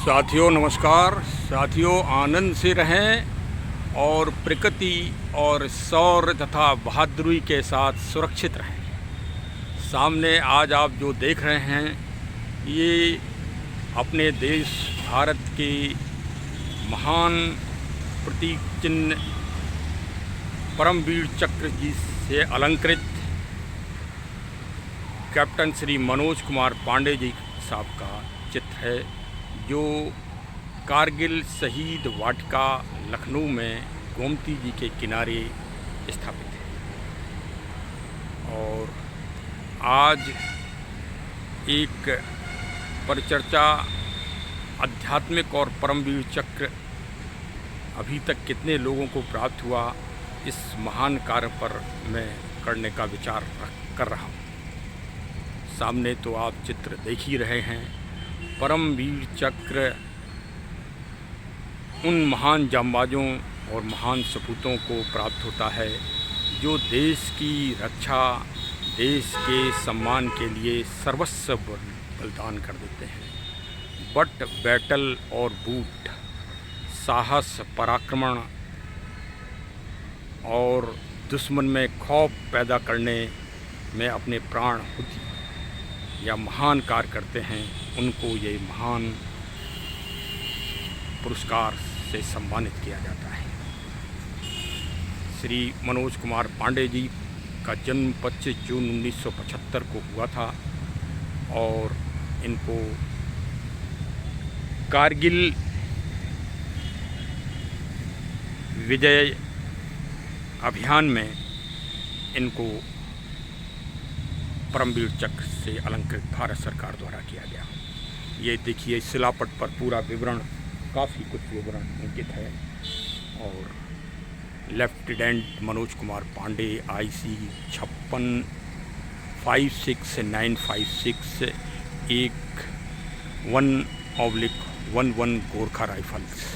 साथियों नमस्कार। साथियों आनंद से रहें और प्रकृति और शौर्य तथा बहादुरी के साथ सुरक्षित रहें। सामने आज आप जो देख रहे हैं ये अपने देश भारत के महान प्रतीक चिन्ह परमवीर चक्र जी से अलंकृत कैप्टन श्री मनोज कुमार पांडे जी साहब का चित्र है, जो कारगिल शहीद वाटिका लखनऊ में गोमती जी के किनारे स्थापित है। और आज एक परिचर्चा आध्यात्मिक और परमवीर चक्र अभी तक कितने लोगों को प्राप्त हुआ, इस महान कार्य पर मैं करने का विचार कर रहा हूँ। सामने तो आप चित्र देख ही रहे हैं। परमवीर चक्र उन महान जांबाजों और महान सपूतों को प्राप्त होता है जो देश की रक्षा, देश के सम्मान के लिए सर्वस्व बलिदान कर देते हैं। बट बैटल और बूट, साहस, पराक्रमण और दुश्मन में खौफ पैदा करने में अपने प्राण हुति या महान कार्य करते हैं, उनको ये महान पुरस्कार से सम्मानित किया जाता है। श्री मनोज कुमार पांडे जी का जन्म 25 जून 1975 को हुआ था और इनको कारगिल विजय अभियान में इनको परमवीर चक्र से अलंकृत भारत सरकार द्वारा किया गया। ये देखिए शिलापट पर पूरा विवरण, काफ़ी कुछ विवरण अंकित है। और lieutenant Manoj Kumar Pandey IC 56-56956 1/11 Gorkha rifles.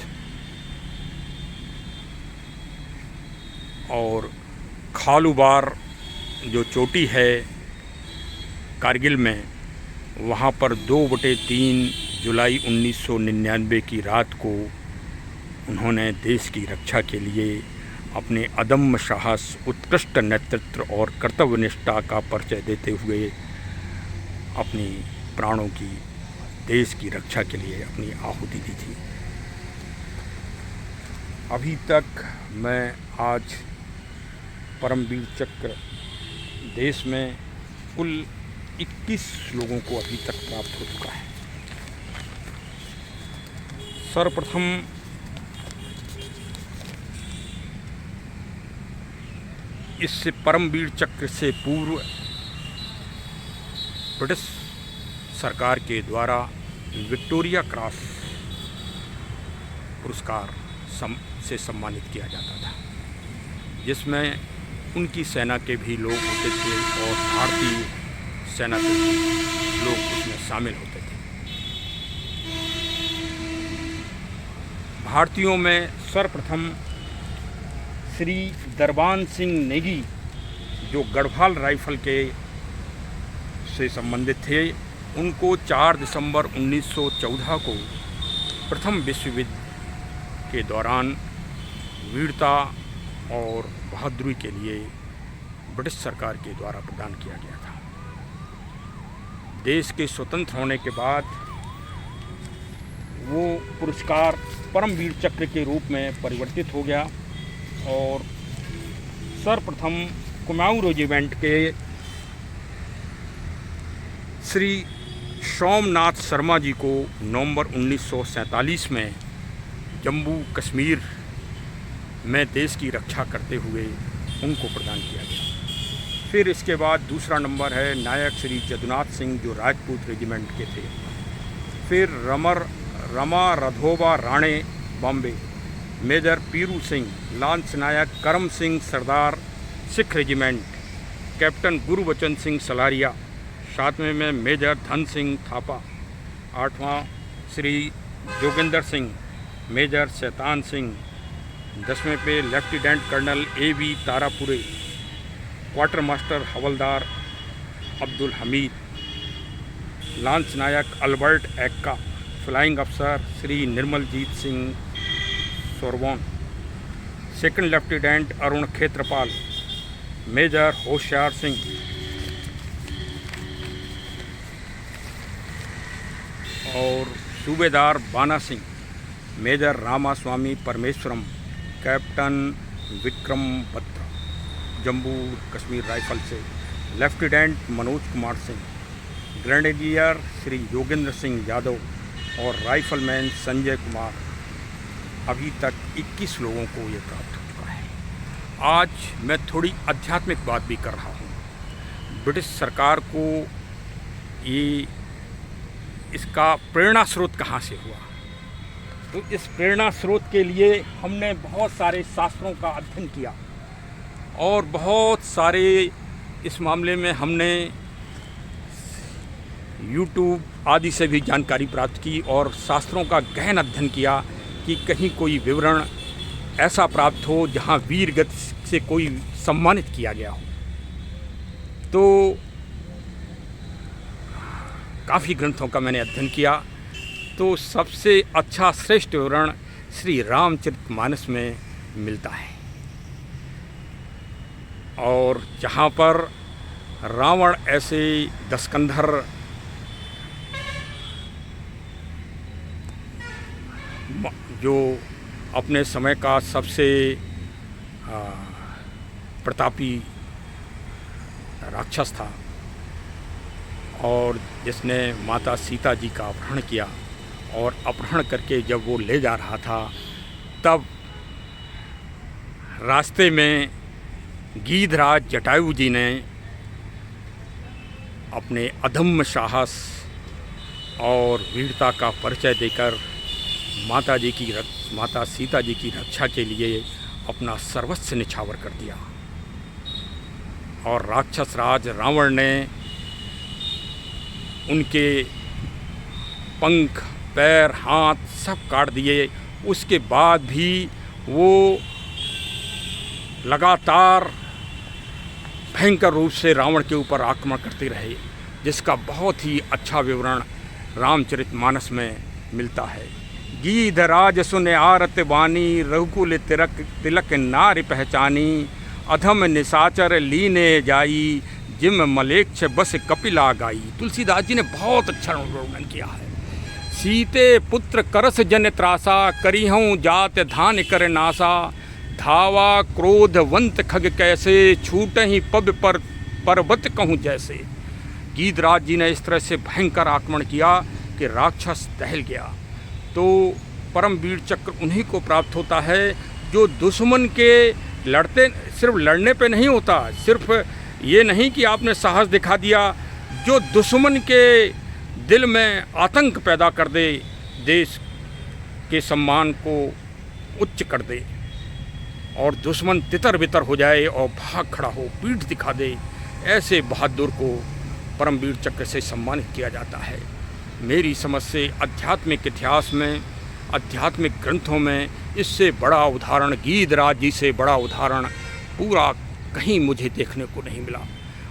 और खालूबार जो चोटी है कारगिल में, वहाँ पर 2/3 जुलाई 1999 की रात को उन्होंने देश की रक्षा के लिए अपने अदम्य साहस, उत्कृष्ट नेतृत्व और कर्तव्यनिष्ठा का परिचय देते हुए अपनी प्राणों की, देश की रक्षा के लिए अपनी आहुति दी थी। अभी तक मैं आज परमवीर चक्र देश में कुल 21 लोगों को अभी तक प्राप्त हो चुका है। सर्वप्रथम इससे परमवीर चक्र से पूर्व ब्रिटिश सरकार के द्वारा विक्टोरिया क्रॉस पुरस्कार से सम्मानित किया जाता था, जिसमें उनकी सेना के भी लोग होते थे और भारतीय सेना के लोग उसमें शामिल होते थे। भारतीयों में सर्वप्रथम श्री दरबान सिंह नेगी, जो गढ़वाल राइफल के से संबंधित थे, उनको 4 दिसंबर 1914 को प्रथम विश्व युद्ध के दौरान वीरता और बहादुरी के लिए ब्रिटिश सरकार के द्वारा प्रदान किया गया था। देश के स्वतंत्र होने के बाद वो पुरस्कार परमवीर चक्र के रूप में परिवर्तित हो गया और सर्वप्रथम कुमाऊं रेजिमेंट के श्री सोमनाथ शर्मा जी को नवंबर 1947 में जम्मू कश्मीर में देश की रक्षा करते हुए उनको प्रदान किया गया। फिर इसके बाद दूसरा नंबर है नायक श्री जदुनाथ सिंह, जो राजपूत रेजिमेंट के थे। फिर Rama Raghoba Rane Bombay, major Piru Singh, lance naik Karam Singh Sardar Sikh regiment, captain Gurbachan Singh Salaria, 7वें में मेजर धन सिंह थापा, 8वां श्री जोगिंदर सिंह, मेजर शैतान सिंह, 10वें पे lieutenant colonel AB Tarapore, quartermaster havildar Abdul Hamid, lance naik Albert Ekka, flying अफसर श्री निर्मलजीत सिंह सोरबोन, second lieutenant Arun Khetarpal, major Hoshiar Singh, और subedar Bana Singh, major Ramaswamy Parameswaran, captain Vikram Batra, Jammu Kashmir rifle से, लेफ्टिनेंट मनोज कुमार सिंह, ग्रेनेडियर श्री योगेंद्र सिंह यादव और राइफलमैन संजय कुमार। अभी तक 21 लोगों को ये प्राप्त हो चुका है। आज मैं थोड़ी आध्यात्मिक बात भी कर रहा हूँ। ब्रिटिश सरकार को ये इसका प्रेरणा स्रोत कहाँ से हुआ, तो इस प्रेरणा स्रोत के लिए हमने बहुत सारे शास्त्रों का अध्ययन किया और बहुत सारे इस मामले में हमने यूट्यूब आदि से भी जानकारी प्राप्त की और शास्त्रों का गहन अध्ययन किया कि कहीं कोई विवरण ऐसा प्राप्त हो जहां वीर गति से कोई सम्मानित किया गया हो। तो काफ़ी ग्रंथों का मैंने अध्ययन किया, तो सबसे अच्छा श्रेष्ठ विवरण श्री रामचरितमानस में मिलता है। और जहाँ पर रावण ऐसे दशकंधर जो अपने समय का सबसे प्रतापी राक्षस था और जिसने माता सीता जी का अपहरण किया, और अपहरण करके जब वो ले जा रहा था तब रास्ते में गीधराज जटायु जी ने अपने अदम्य साहस और वीरता का परिचय देकर माता सीता जी की रक्षा के लिए अपना सर्वस्व निछावर कर दिया। और राक्षस राज रावण ने उनके पंख, पैर, हाथ सब काट दिए। उसके बाद भी वो लगातार भयंकर रूप से रावण के ऊपर आक्रमण करते रहे, जिसका बहुत ही अच्छा विवरण रामचरितमानस में मिलता है। गीधराज सुन आरत वाणी, रघुकुल तिलक नारी पहचानी, अधम निशाचर लीने जाई, जिम मलेक्ष बस कपिला गाई। तुलसीदास जी ने बहुत अच्छा वर्णन किया है। सीते पुत्र करस जन त्रासा, करिहूँ जात धान कर नासा, धावा क्रोधवंत खग कैसे, छूट ही पब पर पर्वत कहूँ जैसे। गीधराज जी ने इस तरह से भयंकर आक्रमण किया कि राक्षस दहल गया। तो परम वीर चक्र उन्हीं को प्राप्त होता है जो दुश्मन के सिर्फ लड़ने पे नहीं होता, सिर्फ ये नहीं कि आपने साहस दिखा दिया, जो दुश्मन के दिल में आतंक पैदा कर दे, देश के सम्मान को उच्च कर दे और दुश्मन तितर बितर हो जाए और भाग खड़ा हो, पीठ दिखा दे, ऐसे बहादुर को परमवीर चक्र से सम्मानित किया जाता है। मेरी समझ से आध्यात्मिक इतिहास में, आध्यात्मिक ग्रंथों में इससे बड़ा उदाहरण, गीधराज जी से बड़ा उदाहरण पूरा कहीं मुझे देखने को नहीं मिला।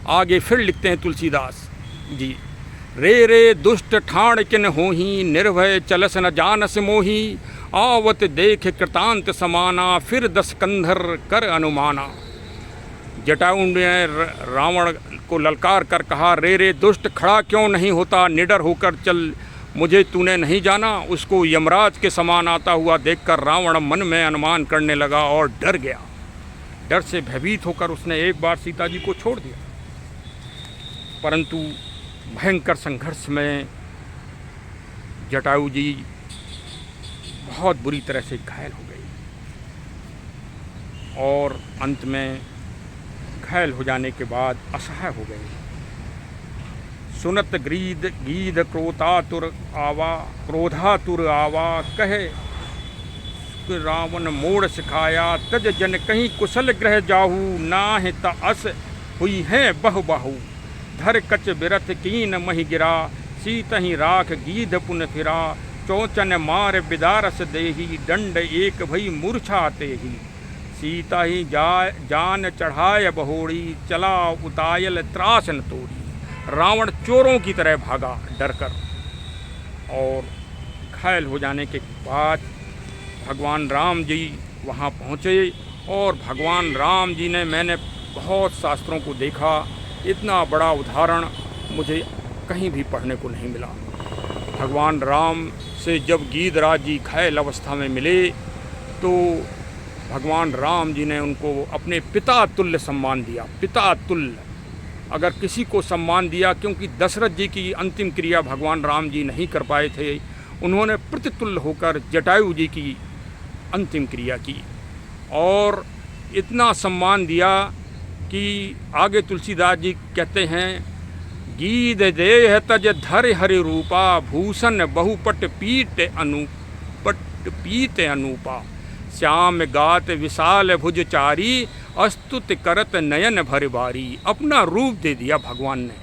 आगे फिर लिखते हैं तुलसीदास जी, रे रे दुष्ट ठाण किन होही, निर्भय चलस न जानस मोही, आवत देख कृतांत समाना, फिर दस कंधर कर अनुमाना। जटायु ने रावण को ललकार कर कहा, रे रे दुष्ट, खड़ा क्यों नहीं होता, निडर होकर चल, मुझे तूने नहीं जाना। उसको यमराज के समान आता हुआ देखकर रावण मन में अनुमान करने लगा और डर गया। डर से भयभीत होकर उसने एक बार सीता जी को छोड़ दिया, परंतु भयंकर संघर्ष में जटायु जी बहुत बुरी तरह से घायल हो गई और अंत में घायल हो जाने के बाद असहाय हो गए। सुनत गीध क्रोधातुर आवा, कहे रावण मोड़ सिखाया, तज जन कहीं कुशल ग्रह जाहू, नाहि त अस हुई है बहु बाहू, धर कच बिरथ कीन मही गिरा, सीत ही राख गीध पुन फिरा, चौचन मार बिदारस देही, दंड एक भई मूर्छा तेही, सीता ही जान चढ़ाय बहोड़ी, चला उतायल त्रासन तोड़ी। रावण चोरों की तरह भागा डरकर और घायल हो जाने के बाद भगवान राम जी वहाँ पहुँचे और भगवान राम जी ने, मैंने बहुत शास्त्रों को देखा, इतना बड़ा उदाहरण मुझे कहीं भी पढ़ने को नहीं मिला। भगवान राम से जब गीधराज जी घायल अवस्था में मिले तो भगवान राम जी ने उनको अपने पिता तुल्य सम्मान दिया। पिता तुल्य अगर किसी को सम्मान दिया, क्योंकि दशरथ जी की अंतिम क्रिया भगवान राम जी नहीं कर पाए थे, उन्होंने प्रतितुल्य होकर जटायु जी की अंतिम क्रिया की और इतना सम्मान दिया कि आगे तुलसीदास जी कहते हैं, गीध देह तज धर हरि रूपा, भूषण बहुपट पीत अनूपा, श्याम गात विशाल भुजचारी, अस्तुत करत नयन भर बारी। अपना रूप दे दिया भगवान ने,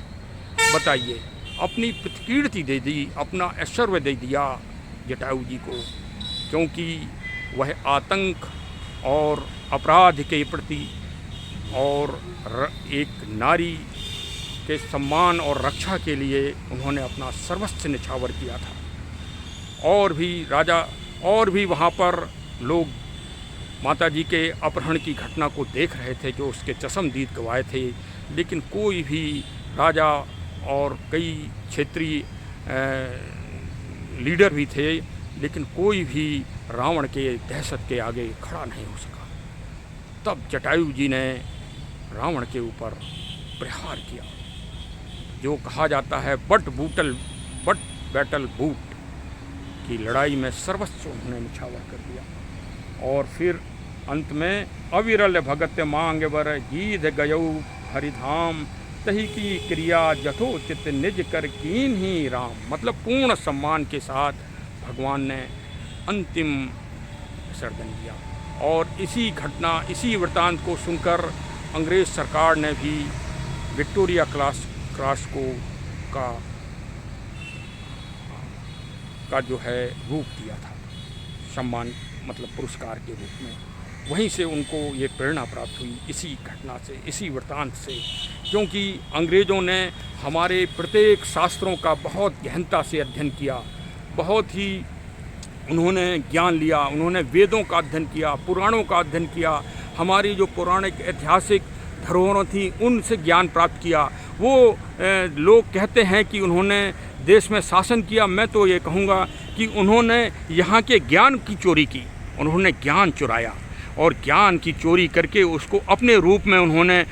बताइए, अपनी प्रतिकीर्ति दे दी, ऐश्वर्य ऐश्वर्य दे दिया जटायु जी को, क्योंकि वह आतंक और अपराध के प्रति और एक नारी के सम्मान और रक्षा के लिए उन्होंने अपना सर्वस्व निछावर किया था। और भी वहाँ पर लोग माता जी के अपहरण की घटना को देख रहे थे, जो उसके चश्मदीद गवाए थे, लेकिन कोई भी राजा और कई क्षेत्रीय लीडर भी थे, लेकिन कोई भी रावण के दहशत के आगे खड़ा नहीं हो सका। तब जटायु जी ने रावण के ऊपर प्रहार किया, जो कहा जाता है बट बैटल बूट की लड़ाई में सर्वस्व उन्होंने निछावर कर दिया। और फिर अंत में अविरल भगत मांग बर, गीध गयऊ हरिधाम, तही की क्रिया जथोचित निज कर कीन ही राम। मतलब पूर्ण सम्मान के साथ भगवान ने अंतिम विसर्जन दिया। और इसी घटना, इसी वृतांत को सुनकर अंग्रेज़ सरकार ने भी विक्टोरिया क्रॉस को का जो है रूप दिया था, सम्मान मतलब पुरस्कार के रूप में। वहीं से उनको ये प्रेरणा प्राप्त हुई, इसी घटना से, इसी वृतांत से, क्योंकि अंग्रेज़ों ने हमारे प्रत्येक शास्त्रों का बहुत गहनता से अध्ययन किया, बहुत ही उन्होंने ज्ञान लिया, उन्होंने वेदों का अध्ययन किया, पुराणों का अध्ययन किया, हमारी जो पौराणिक ऐतिहासिक धरोहरों थी उनसे ज्ञान प्राप्त किया। वो लोग कहते हैं कि उन्होंने देश में शासन किया, मैं तो ये कहूँगा कि उन्होंने यहाँ के ज्ञान की चोरी की, उन्होंने ज्ञान चुराया और ज्ञान की चोरी करके उसको अपने रूप में उन्होंने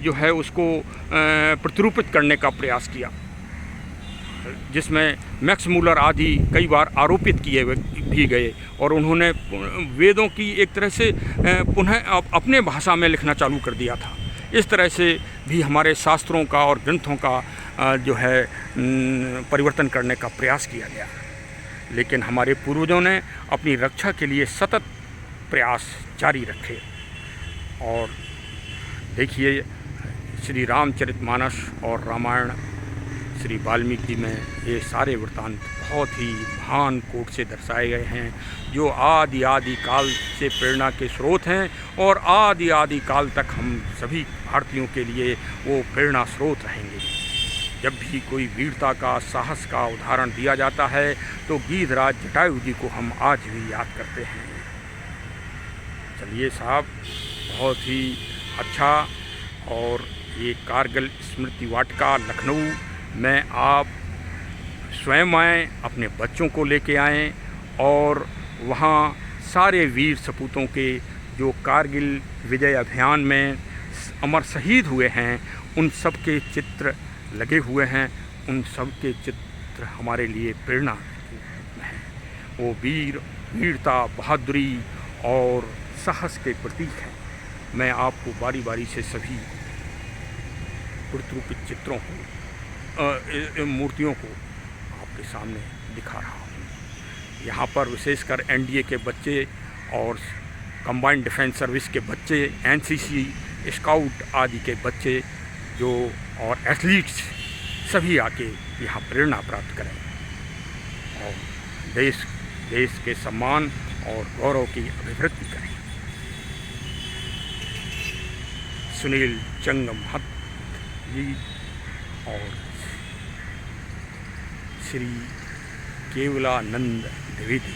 जो है उसको प्रतिरूपित करने का प्रयास किया, जिसमें मैक्स मूलर आदि कई बार आरोपित किए भी गए। और उन्होंने वेदों की एक तरह से पुनः अपने भाषा में लिखना चालू कर दिया था। इस तरह से भी हमारे शास्त्रों का और ग्रंथों का जो है परिवर्तन करने का प्रयास किया गया। लेकिन हमारे पूर्वजों ने अपनी रक्षा के लिए सतत प्रयास जारी रखे। और देखिए, श्री रामचरितमानस और रामायण श्री वाल्मीकि जी में ये सारे वृत्तांत बहुत ही महान कोट से दर्शाए गए हैं, जो आदि काल से प्रेरणा के स्रोत हैं और आदि काल तक हम सभी भारतीयों के लिए वो प्रेरणा स्रोत रहेंगे। जब भी कोई वीरता का, साहस का उदाहरण दिया जाता है तो गीधराज जटायु जी को हम आज भी याद करते हैं। चलिए साहब, बहुत ही अच्छा। और ये कारगिल स्मृति वाटिका लखनऊ में आप स्वयं आएँ, अपने बच्चों को लेके आएँ और वहाँ सारे वीर सपूतों के जो कारगिल विजय अभियान में अमर शहीद हुए हैं, उन सब के चित्र लगे हुए हैं। उन सब के चित्र हमारे लिए प्रेरणा हैं। वो वीरता, बहादुरी और साहस के प्रतीक हैं। मैं आपको बारी बारी से सभी प्रतिरूपित चित्रों को, मूर्तियों को आपके सामने दिखा रहा हूँ। यहाँ पर विशेषकर एनडीए के बच्चे और कंबाइंड डिफेंस सर्विस के बच्चे, एनसीसी, स्काउट आदि के बच्चे जो और एथलीट्स सभी आके यहाँ प्रेरणा प्राप्त करें और देश के सम्मान और गौरव की अभिवृद्धि करें। सुनील चंगमहत जी और श्री केवलानंद द्विवेदी।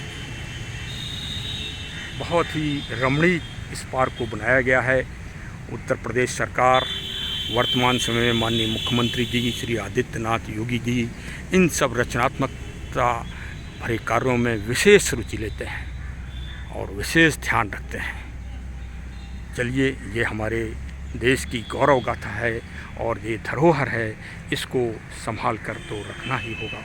बहुत ही रमणीक इस पार्क को बनाया गया है। उत्तर प्रदेश सरकार, वर्तमान समय में माननीय मुख्यमंत्री जी श्री आदित्यनाथ योगी जी इन सब रचनात्मकता भरे कार्यों में विशेष रुचि लेते हैं और विशेष ध्यान रखते हैं। चलिए, ये हमारे देश की गौरव गाथा है और ये धरोहर है, इसको संभाल कर तो रखना ही होगा।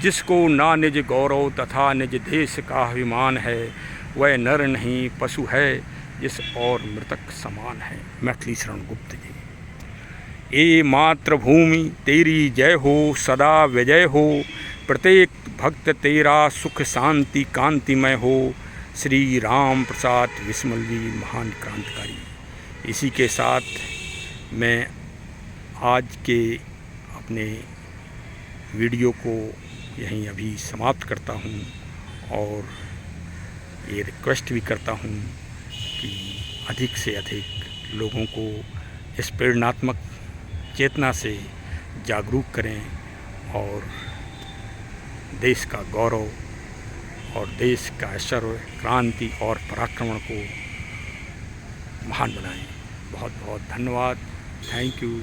जिसको ना निज गौरव तथा निज देश का अभिमान है, वह नर नहीं पशु है, जिस और मृतक समान है। मैथिली शरण गुप्त जी। ए मातृभूमि तेरी जय हो, सदा विजय हो, प्रत्येक भक्त तेरा सुख शांति कांतिमय हो। श्री राम प्रसाद बिस्मिल जी, महान क्रांतिकारी। इसी के साथ मैं आज के अपने वीडियो को यहीं अभी समाप्त करता हूं और ये रिक्वेस्ट भी करता हूं कि अधिक से अधिक लोगों को इस प्रेरणात्मक चेतना से जागरूक करें और देश का गौरव और देश का ऐश्वर्य, क्रांति और पराक्रमण को महान बनाएं। बहुत बहुत धन्यवाद। Thank you.